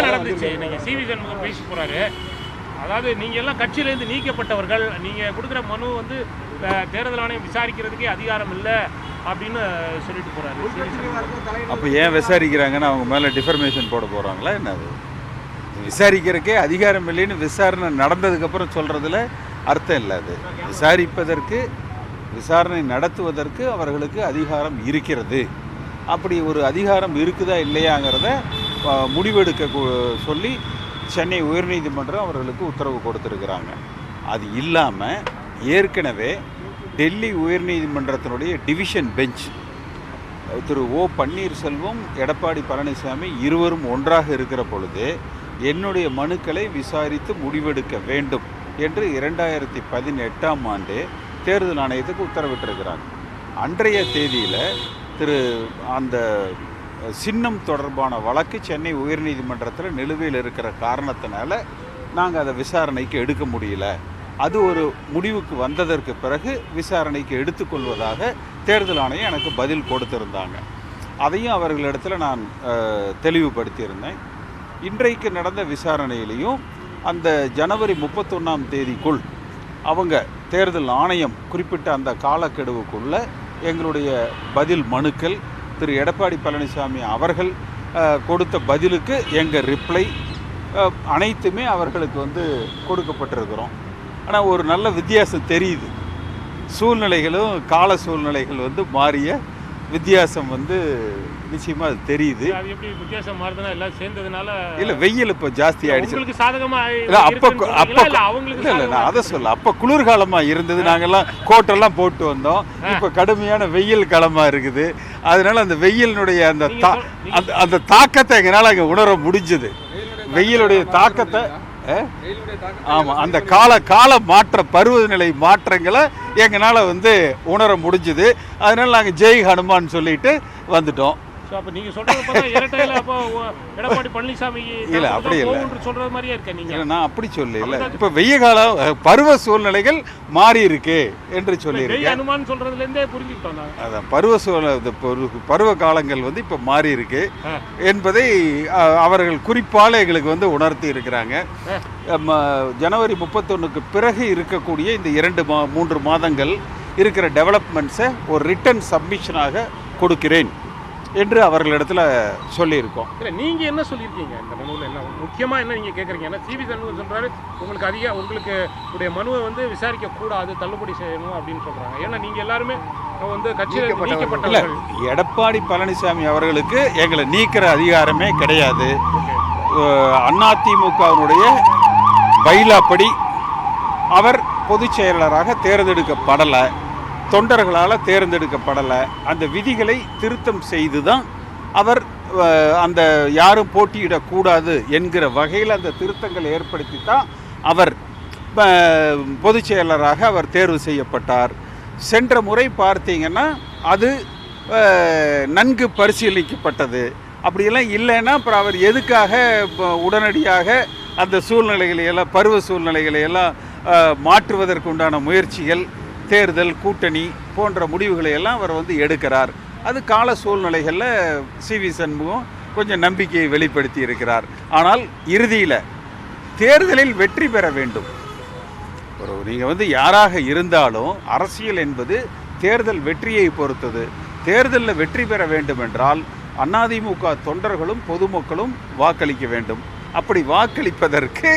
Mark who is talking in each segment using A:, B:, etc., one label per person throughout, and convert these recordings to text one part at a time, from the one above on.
A: நடந்துச்சு? நீங்கள் சிவி சண்முகம் பேசி போகிறாரு, அதாவது நீங்கள் எல்லாம் கட்சியிலேருந்து நீக்கப்பட்டவர்கள், நீங்கள் கொடுக்குற மனு வந்து தேர்தல் ஆணையம் விசாரிக்கிறதுக்கே அதிகாரம் இல்லை அப்படின்னு சொல்லிட்டு போகிறாரு.
B: அப்போ ஏன் விசாரிக்கிறாங்கன்னு அவங்க மேலே டிஃபர்மேஷன் போட போகிறாங்களா என்னது? விசாரிக்கிறதுக்கே அதிகாரம் இல்லைன்னு விசாரணை நடந்ததுக்கப்புறம் சொல்கிறதுல அர்த்தம் இல்லை. அது விசாரிப்பதற்கு, விசாரணை நடத்துவதற்கு அவர்களுக்கு அதிகாரம் இருக்கிறது. அப்படி ஒரு அதிகாரம் இருக்குதா இல்லையாங்கிறத முடிவெடுக்க சொல்லி சென்னை உயர்நீதிமன்றம் அவர்களுக்கு உத்தரவு கொடுத்துருக்குறாங்க. அது இல்லாமல் ஏற்கனவே டெல்லி உயர்நீதிமன்றத்தினுடைய டிவிஷன் பெஞ்ச் திரு ஓ பன்னீர்செல்வம், எடப்பாடி பழனிசாமி இருவரும் ஒன்றாக இருக்கிற பொழுது என்னுடைய மனுக்களை விசாரித்து முடிவெடுக்க வேண்டும் என்று 2018ஆம் ஆண்டு தேர்தல் ஆணையத்துக்கு உத்தரவிட்டிருக்கிறாங்க. அன்றைய தேதியில் அந்த சின்னம் தொடர்பான வழக்கு சென்னை உயர்நீதிமன்றத்தில் நிலுவையில் இருக்கிற காரணத்தினால நாங்கள் அதை விசாரணைக்கு எடுக்க முடியல. அது ஒரு முடிவுக்கு வந்ததற்கு பிறகு விசாரணைக்கு எடுத்துக்கொள்வதாக தேர்தல் ஆணையம் எனக்கு பதில் கொடுத்திருந்தாங்க. அதையும் அவர்களிடத்தில் நான் தெளிவுபடுத்தியிருந்தேன். இன்றைக்கு நடந்த விசாரணையிலையும் அந்த ஜனவரி 31ஆம் தேதிக்குள் அவங்க தேர்தல் ஆணையம் குறிப்பிட்ட அந்த காலக்கெடுவுக்குள்ள எங்களுடைய பதில் மனுக்கள், திரு எடப்பாடி பழனிசாமி அவர்கள் கொடுத்த பதிலுக்கு எங்கள் ரிப்ளை அனைத்துமே அவர்களுக்கு வந்து கொடுக்கப்பட்டிருக்கிறோம். ஆனால் ஒரு நல்ல வித்தியாசம் தெரியுது. சூழ்நிலைகளும் கால சூழ்நிலைகள் வந்து மாறிய வித்தியாசம் வந்து நிச்சயமாக அது தெரியுது.
A: அது எப்படி வித்தியாசம் மாறுதுன்னா எல்லாம் சேர்ந்ததுனால
B: இல்லை, வெயில் இப்போ ஜாஸ்தி ஆகிடுச்சு.
A: உங்களுக்கு சாதகமாக
B: இல்லை, நான் அதை சொல்ல, அப்போ குளிர்காலமாக இருந்தது, நாங்கள்லாம் கோட்டெல்லாம் போட்டு வந்தோம். இப்போ கடுமையான வெயில் காலமாக இருக்குது. அதனால அந்த வெயிலினுடைய அந்த தாக்கத்தை எங்களால் அங்கே உணர முடிஞ்சுது. வெயிலுடைய தாக்கத்தை ஆமாம், அந்த கால பருவநிலை மாற்றங்களை எங்களால் வந்து உணர முடிஞ்சுது. அதனால நாங்கள் ஜெய் ஹனுமான் சொல்லிட்டு வந்துட்டோம்.
A: அப்போ நீங்கள் சொல்கிறது இரட்டையில் அப்போ எடப்பாடி பழனிசாமி
B: இல்லை அப்படி இல்லை
A: சொல்கிறது மாதிரியே இருக்க நீங்கள்.
B: இல்லை, நான் அப்படி சொல்லல. இப்போ வெய்ய காலம் பருவ சூழ்நிலைகள் மாறி இருக்கு என்று சொல்லியிருக்கேன்.
A: ஹனுமான் சொல்கிறதுலேருந்தே புரிஞ்சுக்கிட்டோம்.
B: அதான் பருவ காலங்கள் வந்து இப்போ மாறி இருக்கு என்பதை அவர்கள் குறிப்பால் எங்களுக்கு வந்து உணர்த்தி இருக்கிறாங்க. ஜனவரி 31க்கு பிறகு இருக்கக்கூடிய இந்த 2-3 மாதங்கள் இருக்கிற டெவலப்மெண்ட்ஸை ஒரு ரிட்டன் சப்மிஷனாக கொடுக்கிறேன் என்று அவர்களிடத்தில் சொல்லியிருக்கோம்.
A: இல்லை, நீங்கள் என்ன சொல்லியிருக்கீங்க இந்த மனுவில்? என்ன முக்கியமாக என்ன நீங்கள் கேட்குறீங்க? ஏன்னா சிவி சண்முகம் சொல்கிறாரு உங்களுக்கு உடைய மனுவை வந்து விசாரிக்கக்கூடாது, தள்ளுபடி செய்யணும் அப்படின்னு சொல்கிறாங்க. ஏன்னா நீங்கள் எல்லாருமே வந்து கட்சியில் நீக்கப்பட்டவர்கள்.
B: எடப்பாடி பழனிசாமி அவர்களுக்கு எங்களை நீக்கிற அதிகாரமே கிடையாது. அதிமுகவினுடைய பைலாப்படி அவர் பொதுச் செயலாளராக தேர்ந்தெடுக்கப்படலை, தொண்டர்களால் தேர்ந்தெடுக்கப்படலை. அந்த விதிகளை திருத்தம் செய்து தான் அவர் அந்த யாரும் போட்டியிடக்கூடாது என்கிற வகையில் அந்த திருத்தங்களை ஏற்படுத்தி தான் அவர் பொதுச் செயலராக அவர் தேர்வு செய்யப்பட்டார். சென்ற முறை பார்த்தீங்கன்னா அது நன்கு பரிசீலிக்கப்பட்டது. அப்படியெல்லாம் இல்லைன்னா அப்புறம் அவர் எதுக்காக உடனடியாக அந்த சூழ்நிலைகளையெல்லாம் பருவ சூழ்நிலைகளையெல்லாம் மாற்றுவதற்கு உண்டான முயற்சிகள், தேர்தல் கூட்டணி போன்ற முடிவுகளை எல்லாம் அவர் வந்து எடுக்கிறார். அது கால சூழ்நிலைகளில் சிவி சண்முகம் கொஞ்சம் நம்பிக்கையை வெளிப்படுத்தி இருக்கிறார். ஆனால் இறுதியில் தேர்தலில் வெற்றி பெற வேண்டும். நீங்கள் வந்து யாராக இருந்தாலும் அரசியல் என்பது தேர்தல் வெற்றியை பொறுத்தது. தேர்தலில் வெற்றி பெற வேண்டும் என்றால் அதிமுக தொண்டர்களும் பொதுமக்களும் வாக்களிக்க வேண்டும். அப்படி வாக்களிப்பதற்கு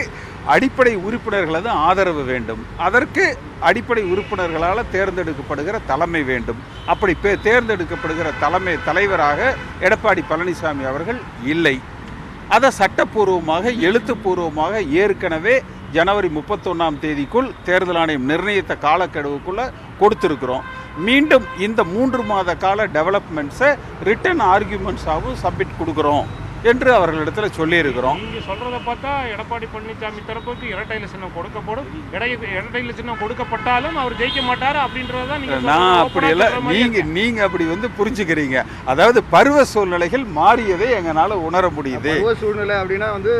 B: அடிப்படை உறுப்பினர்களது ஆதரவு வேண்டும். அதற்கு அடிப்படை உறுப்பினர்களால் தேர்ந்தெடுக்கப்படுகிற தலைமை வேண்டும். அப்படி தேர்ந்தெடுக்கப்படுகிற தலைவராக எடப்பாடி பழனிசாமி அவர்கள் இல்லை. அதை சட்டப்பூர்வமாக எழுத்துப்பூர்வமாக ஏற்கனவே ஜனவரி 31ஆம் தேதிக்குள் தேர்தல் ஆணையம் நிர்ணயித்த காலக்கெடுவுக்குள்ளே கொடுத்துருக்குறோம். மீண்டும் இந்த 3 மாத கால டெவலப்மெண்ட்ஸை ரிட்டன் ஆர்கியூமெண்ட்ஸாகவும் சப்மிட் கொடுக்குறோம் என்று அவர்களிடத்தில் சொல்லியிருக்கிறோம்.
A: நீங்கள் சொல்கிறத பார்த்தா எடப்பாடி பழனிசாமி தரப்புக்கு இரட்டையில சின்னம் கொடுக்கப்படும், இரட்டையில சின்னம் கொடுக்கப்பட்டாலும் அவர் ஜெயிக்க மாட்டார் அப்படின்றது தான் நீங்கள்.
B: நான் அப்படி இல்லை, நீங்கள் அப்படி வந்து புரிஞ்சுக்கிறீங்க. அதாவது பருவ சூழ்நிலைகள் மாறியதை எங்களால் உணர முடியுது.
C: பருவ சூழ்நிலை அப்படின்னா வந்து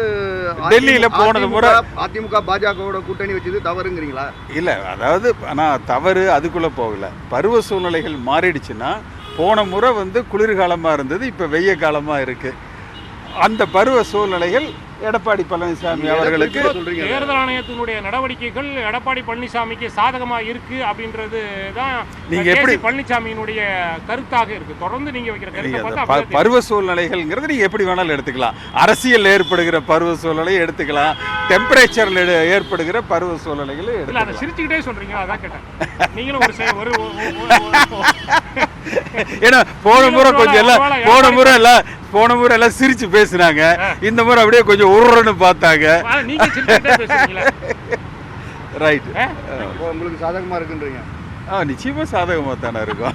B: டெல்லியில் போனது முறை
C: அதிமுக பாஜகவோட கூட்டணி வச்சது தவறுங்கிறீங்களா?
B: இல்லை, அதாவது நான் தவறு அதுக்குள்ளே போகலை. பருவ சூழ்நிலைகள் மாறிடுச்சுன்னா போன முறை வந்து குளிர்காலமாக இருந்தது, இப்போ வெய்ய காலமாக இருக்குது. அந்த பருவ சூழ்நிலைகள் எடப்பாடி பழனிசாமி அவர்களுக்கு
C: சொல்றீங்க
A: தேர்தல் ஆணையத்தினுடைய நடவடிக்கைகள் எடப்பாடி பழனிசாமிக்கு சாதகமா இருக்கு அப்படின்றது தான்
B: நீங்க எப்படி
A: பழனிசாமியினுடைய கருத்தாக இருக்கு. தொடர்ந்து நீங்க வைக்கிற கருத்தை பார்த்தா
B: பருவ சூழ்நிலைகள்ங்கிறது நீங்க எப்படி வேணாலும் எடுத்துக்கலாம். அரசியல் ஏற்படுகிற பருவ சூழ்நிலையை எடுத்துக்கலாம், டெம்பரேச்சர்ல ஏற்படுகிற பருவ சூழ்நிலைகளை
A: இல்ல அதை
B: எடுத்துக்கலாம்.
A: சிரிச்சுக்கிட்டே சொல்றீங்க, அதான் கேட்டேன். நீங்களும் ஒரு
B: ஏன்னா போன முறை எல்லாம் சிரிச்சு பேசுனாங்க, இந்த முறை அப்படியே கொஞ்சம் உருன்னு பார்த்தாங்க.
A: நீங்க சிரிச்சுக்கிட்டே பேசுறீங்களா?
B: ரைட்,
C: உங்களுக்கு சாதகமா இருக்குன்றீங்க.
B: நிச்சயமா சாதகமா தானே இருக்கும்.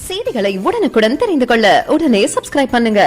D: செய்திகளை உடனுக்குடன் தெரிந்து கொள்ள உடனே சப்ஸ்கிரைப் பண்ணுங்க.